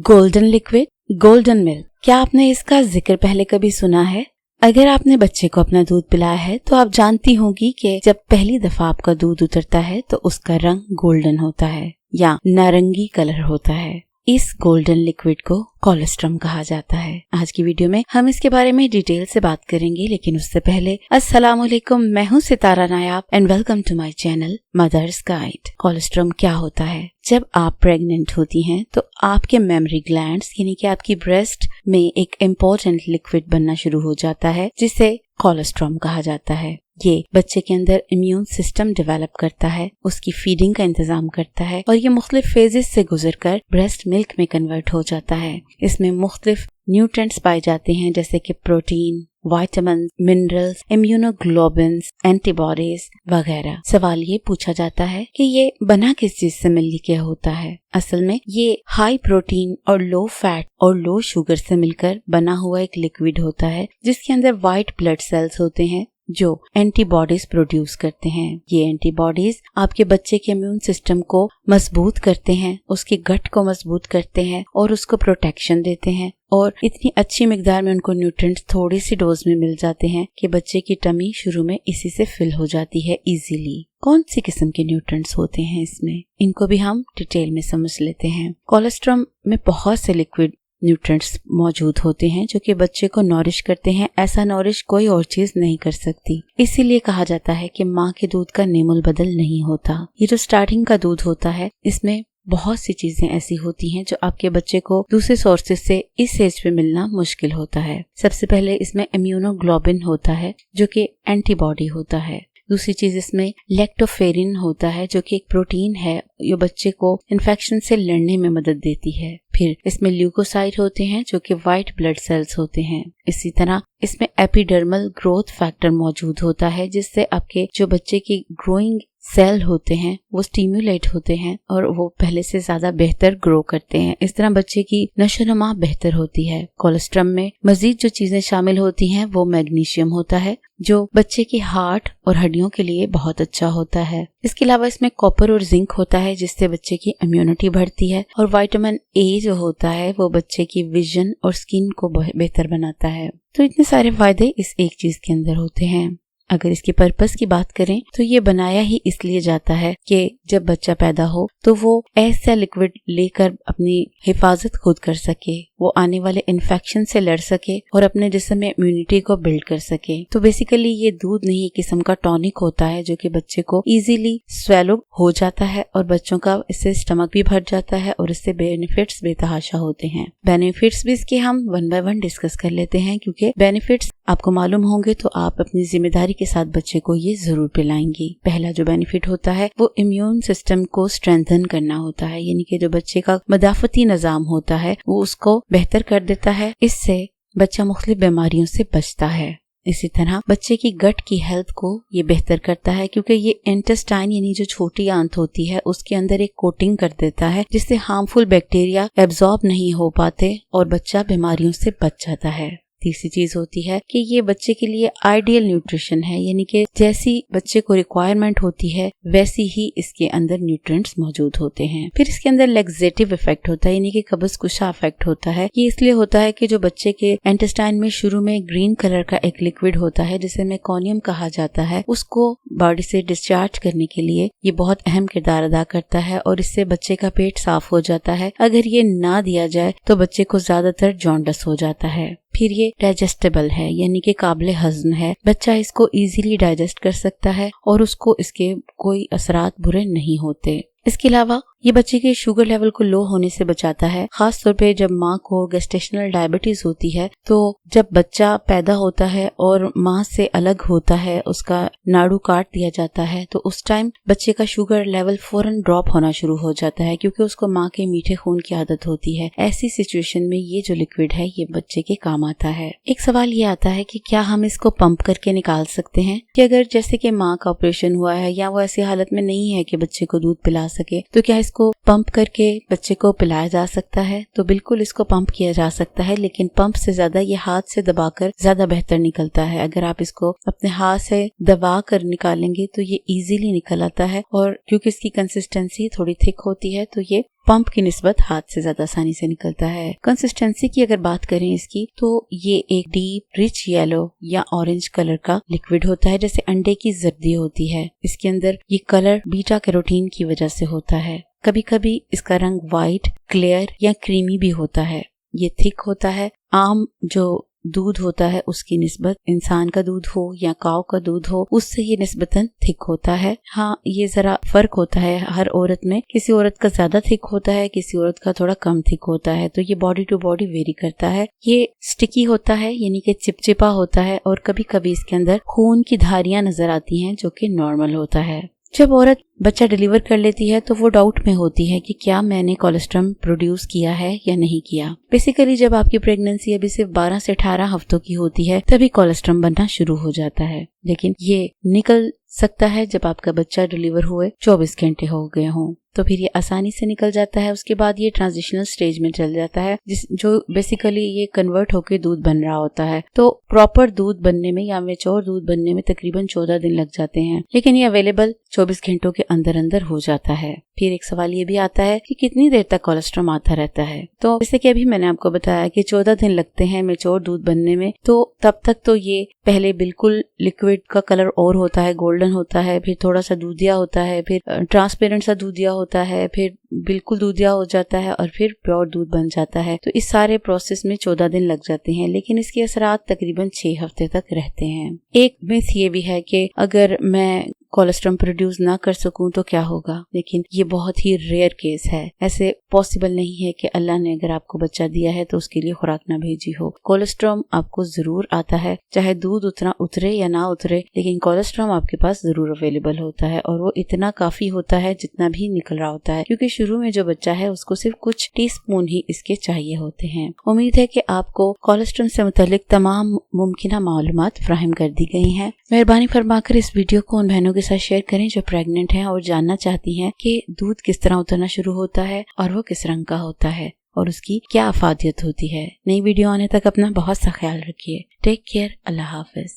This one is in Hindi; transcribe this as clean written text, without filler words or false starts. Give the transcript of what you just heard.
गोल्डन लिक्विड, गोल्डन मिल्क, क्या आपने इसका जिक्र पहले कभी सुना है? अगर आपने बच्चे को अपना दूध पिलाया है तो आप जानती होंगी कि जब पहली दफा आपका दूध उतरता है तो उसका रंग गोल्डन होता है या नारंगी कलर होता है। इस गोल्डन लिक्विड को कोलेस्ट्रम कहा जाता है। आज की वीडियो में हम इसके बारे में डिटेल से बात करेंगे, लेकिन उससे पहले अस्सलाम वालेकुम, मैं हूँ Sitara Nayab and welcome to my channel mother's guide. Colostrum क्या होता है? जब आप प्रेग्नेंट होती हैं तो आपके मेमोरी ग्लैंड्स यानी कि आपकी ब्रेस्ट में एक इम्पोर्टेंट लिक्विड बनना शुरू हो जाता है जिसे कोलेस्ट्रम कहा जाता है। ये बच्चे के अंदर इम्यून सिस्टम डेवलप करता है, उसकी फीडिंग का इंतजाम करता है और ये मुख्तलिफ फेजेस से गुजरकर ब्रेस्ट मिल्क में कन्वर्ट हो जाता है। इसमें मुख्तलिफ न्यूट्रिएंट्स पाए जाते हैं जैसे कि protein, vitamin, minerals, immunoglobins, antibodies वगैरह। सवाल ये पूछा जाता है कि ये बना किस चीज से मिलकर होता है? असल में ये हाई प्रोटीन और लो फैट और लो शुगर से मिलकर बना हुआ एक लिक्विड होता है जिसके अंदर व्हाइट ब्लड सेल्स होते हैं जो एंटीबॉडीज प्रोड्यूस करते हैं। ये एंटीबॉडीज आपके बच्चे के इम्यून सिस्टम को मजबूत करते हैं, उसके गट को मजबूत करते हैं और उसको प्रोटेक्शन देते हैं और इतनी अच्छी मिकदार में उनको न्यूट्रिएंट्स थोड़ी सी डोज में मिल जाते हैं कि बच्चे की टमी शुरू में इसी से फिल हो जाती है इजीली। कौन सी किस्म के न्यूट्रिएंट्स होते हैं इसमें, इनको भी हम डिटेल में समझ लेते हैं। कोलेस्ट्रम में बहुत से लिक्विड न्यूट्रिएंट्स मौजूद होते हैं जो कि बच्चे को नॉरिश करते हैं। ऐसा नॉरिश कोई और चीज नहीं कर सकती। इसीलिए कहा जाता है कि माँ के दूध का नेमुल बदल नहीं होता। ये जो स्टार्टिंग का दूध होता है इसमें बहुत सी चीजें ऐसी होती हैं जो आपके बच्चे को दूसरे सोर्सेज से इस एज पे मिलना मुश्किल होता है। सबसे पहले इसमें इम्यूनोग्लोबिन होता है जो कि एंटीबॉडी होता है। दूसरी चीज इसमें लैक्टोफेरिन होता है जो कि एक प्रोटीन है जो बच्चे को इन्फेक्शन से लड़ने में मदद देती है। फिर इसमें ल्यूकोसाइड होते हैं जो कि व्हाइट ब्लड सेल्स होते हैं। इसी तरह इसमें एपिडर्मल ग्रोथ फैक्टर मौजूद होता है जिससे आपके जो बच्चे की ग्रोइंग सेल होते हैं वो स्टिम्युलेट होते हैं और वो पहले से ज्यादा बेहतर ग्रो करते हैं। इस तरह बच्चे की नशोनुमा बेहतर होती है। कोलेस्ट्रम में मजीद जो चीजें शामिल होती हैं वो मैग्नीशियम होता है जो बच्चे की हार्ट और हड्डियों के लिए बहुत अच्छा होता है। इसके अलावा इसमें कॉपर और जिंक होता है जिससे बच्चे की इम्यूनिटी बढ़ती है और विटामिन ए जो होता है वो बच्चे की विजन और स्किन को बेहतर बनाता है। तो इतने सारे फायदे इस एक चीज के अंदर होते हैं। अगर इसकी पर्पस की बात करें तो ये बनाया ही इसलिए जाता है कि जब बच्चा पैदा हो तो वो ऐसा लिक्विड लेकर अपनी हिफाजत खुद कर सके, वो आने वाले इन्फेक्शन से लड़ सके और अपने जिस्म में इम्यूनिटी को बिल्ड कर सके। तो बेसिकली ये दूध नहीं, एक किस्म का टॉनिक होता है जो कि बच्चे को इजीली स्वेलो हो जाता है और बच्चों का इससे स्टमक भी भर जाता है और इससे बेनिफिट्स बेतहाशा होते हैं। बेनिफिट्स भी इसके हम वन बाय वन डिस्कस कर लेते हैं क्योंकि बेनिफिट्स आपको मालूम होंगे तो आप अपनी जिम्मेदारी के साथ बच्चे को ये जरूर पिलाएंगी। पहला जो बेनिफिट होता है वो इम्यून सिस्टम को स्ट्रेंथन करना होता है, यानी कि जो बच्चे का मदाफती निजाम होता है वो उसको बेहतर कर देता है। इससे बच्चा मुख्तलिफ बीमारियों से बचता है। इसी तरह बच्चे की गट की हेल्थ को ये बेहतर करता है क्योंकि ये इंटेस्टाइन यानी जो छोटी आंत होती है उसके अंदर एक कोटिंग कर देता है जिससे हार्मफुल बैक्टीरिया एब्जॉर्ब नहीं हो पाते और बच्चा बीमारियों से बच जाता है। तीसरी चीज होती है कि ये बच्चे के लिए आइडियल न्यूट्रिशन है, यानी कि जैसी बच्चे को रिक्वायरमेंट होती है वैसी ही इसके अंदर न्यूट्रिएंट्स मौजूद होते हैं। फिर इसके अंदर लैक्सेटिव इफेक्ट होता है, यानी कि कब्ज कुशा इफेक्ट होता है। ये इसलिए होता है कि जो बच्चे के इंटेस्टाइन में शुरू में ग्रीन कलर का एक लिक्विड होता है जिसे मेकोनियम कहा जाता है, उसको बॉडी से डिस्चार्ज करने के लिए ये बहुत अहम किरदार अदा करता है और इससे बच्चे का पेट साफ हो जाता है। अगर ये ना दिया जाए तो बच्चे को ज्यादातर जॉन्डिस हो जाता है। फिर ये डाइजेस्टेबल है, यानी कि काबिल हजम है, बच्चा इसको इजीली डाइजेस्ट कर सकता है और उसको इसके कोई असरात बुरे नहीं होते। इसके अलावा ये बच्चे के शुगर लेवल को लो होने से बचाता है। खास तौर पे जब माँ को गेस्टेशनल डायबिटीज होती है तो जब बच्चा पैदा होता है और माँ से अलग होता है, उसका नाड़ू काट दिया जाता है, तो उस टाइम बच्चे का शुगर लेवल फौरन ड्रॉप होना शुरू हो जाता है क्योंकि उसको माँ के मीठे खून की आदत होती है। ऐसी सिचुएशन में ये जो लिक्विड है ये बच्चे के काम आता है। एक सवाल ये आता है कि क्या हम इसको पंप करके निकाल सकते हैं कि अगर जैसे कि माँ का ऑपरेशन हुआ है या वो ऐसी हालत में नहीं है कि बच्चे को दूध पिला सके, तो क्या इसको पंप करके बच्चे को पिलाया जा सकता है? तो बिल्कुल इसको पंप किया जा सकता है, लेकिन पंप से ज्यादा ये हाथ से दबाकर ज्यादा बेहतर निकलता है। अगर आप इसको अपने हाथ से दबा कर निकालेंगे तो ये इजीली निकल आता है और क्योंकि इसकी कंसिस्टेंसी थोड़ी थिक होती है तो ये पंप की निस्बत हाथ से ज्यादा आसानी से निकलता है। कंसिस्टेंसी की अगर बात करें इसकी, तो ये एक डीप रिच येलो या ऑरेंज कलर का लिक्विड होता है, जैसे अंडे की जर्दी होती है। इसके अंदर ये कलर बीटा कैरोटीन की वजह से होता है। कभी कभी इसका रंग व्हाइट, क्लियर या क्रीमी भी होता है। ये थिक होता है। आम जो दूध होता है उसकी निस्बत इंसान का दूध हो या काऊ का दूध हो, उससे ये निस्बतन थिक होता है। हाँ, ये जरा फर्क होता है हर औरत में। किसी औरत का ज्यादा थिक होता है, किसी औरत का थोड़ा कम थिक होता है, तो ये बॉडी टू बॉडी वेरी करता है। ये स्टिकी होता है, यानी कि चिपचिपा होता है, और कभी कभी इसके अंदर खून की धारियां नजर आती हैं, जो कि नॉर्मल होता है। जब औरत बच्चा डिलीवर कर लेती है तो वो डाउट में होती है कि क्या मैंने कोलेस्ट्रम प्रोड्यूस किया है या नहीं किया। बेसिकली जब आपकी प्रेगनेंसी अभी सिर्फ 12 से 18 हफ्तों की होती है, तभी कोलेस्ट्रम बनना शुरू हो जाता है, लेकिन ये निकल सकता है जब आपका बच्चा डिलीवर हुए 24 घंटे हो गए हों, तो फिर ये आसानी से निकल जाता है। उसके बाद ये ट्रांजिशनल स्टेज में चल जाता है, जो बेसिकली ये कन्वर्ट होकर दूध बन रहा होता है। तो प्रॉपर दूध बनने में या मैच्योर दूध बनने में तकरीबन 14 दिन लग जाते हैं, लेकिन ये अवेलेबल 24 घंटों के अंदर अंदर हो जाता है। फिर एक सवाल ये भी आता है कि कितनी देर तक कोलेस्ट्रम आता रहता है। तो जैसे कि अभी मैंने आपको बताया कि 14 दिन लगते हैं मैच्योर दूध बनने में, तो तब तक तो ये पहले बिल्कुल लिक्विड का कलर और होता है, गोल्डन होता है, फिर थोड़ा सा दूधिया होता है, फिर ट्रांसपेरेंट सा दूधिया होता है, फिर बिल्कुल दूधिया हो जाता है, और फिर प्योर दूध बन जाता है। तो इस सारे प्रोसेस में 14 दिन लग जाते हैं, लेकिन इसके असरात तकरीबन 6 हफ्ते तक रहते हैं। एक मिथ ये भी है कि अगर मैं कोलेस्ट्रम प्रोड्यूस ना कर सकूं तो क्या होगा, लेकिन ये बहुत ही रेयर केस है। ऐसे पॉसिबल नहीं है कि अल्लाह ने अगर आपको बच्चा दिया है तो उसके लिए खुराक ना भेजी हो। कोलेस्ट्रम आपको जरूर आता है, चाहे दूध उतना उतरे या ना उतरे, लेकिन कोलेस्ट्रम आपके पास जरूर अवेलेबल होता है, और वो इतना काफी होता है जितना भी निकल रहा होता है, क्योंकि शुरू में जो बच्चा है उसको सिर्फ कुछ टीस्पून ही इसके चाहिए होते हैं। उम्मीद है कि आपको कोलेस्ट्रम से मुतालिक तमाम मुमकिन मालूमात फ्राहम कर दी गई हैं। मेहरबानी फरमाकर इस वीडियो को उन बहनों के साथ शेयर करें जो प्रेग्नेंट हैं और जानना चाहती हैं कि दूध किस तरह उतरना शुरू होता है और वो किस रंग का होता है और उसकी क्या अफादियत होती है। नई वीडियो आने तक अपना बहुत सा ख्याल रखिए। Take care. अल्लाह हाफिज।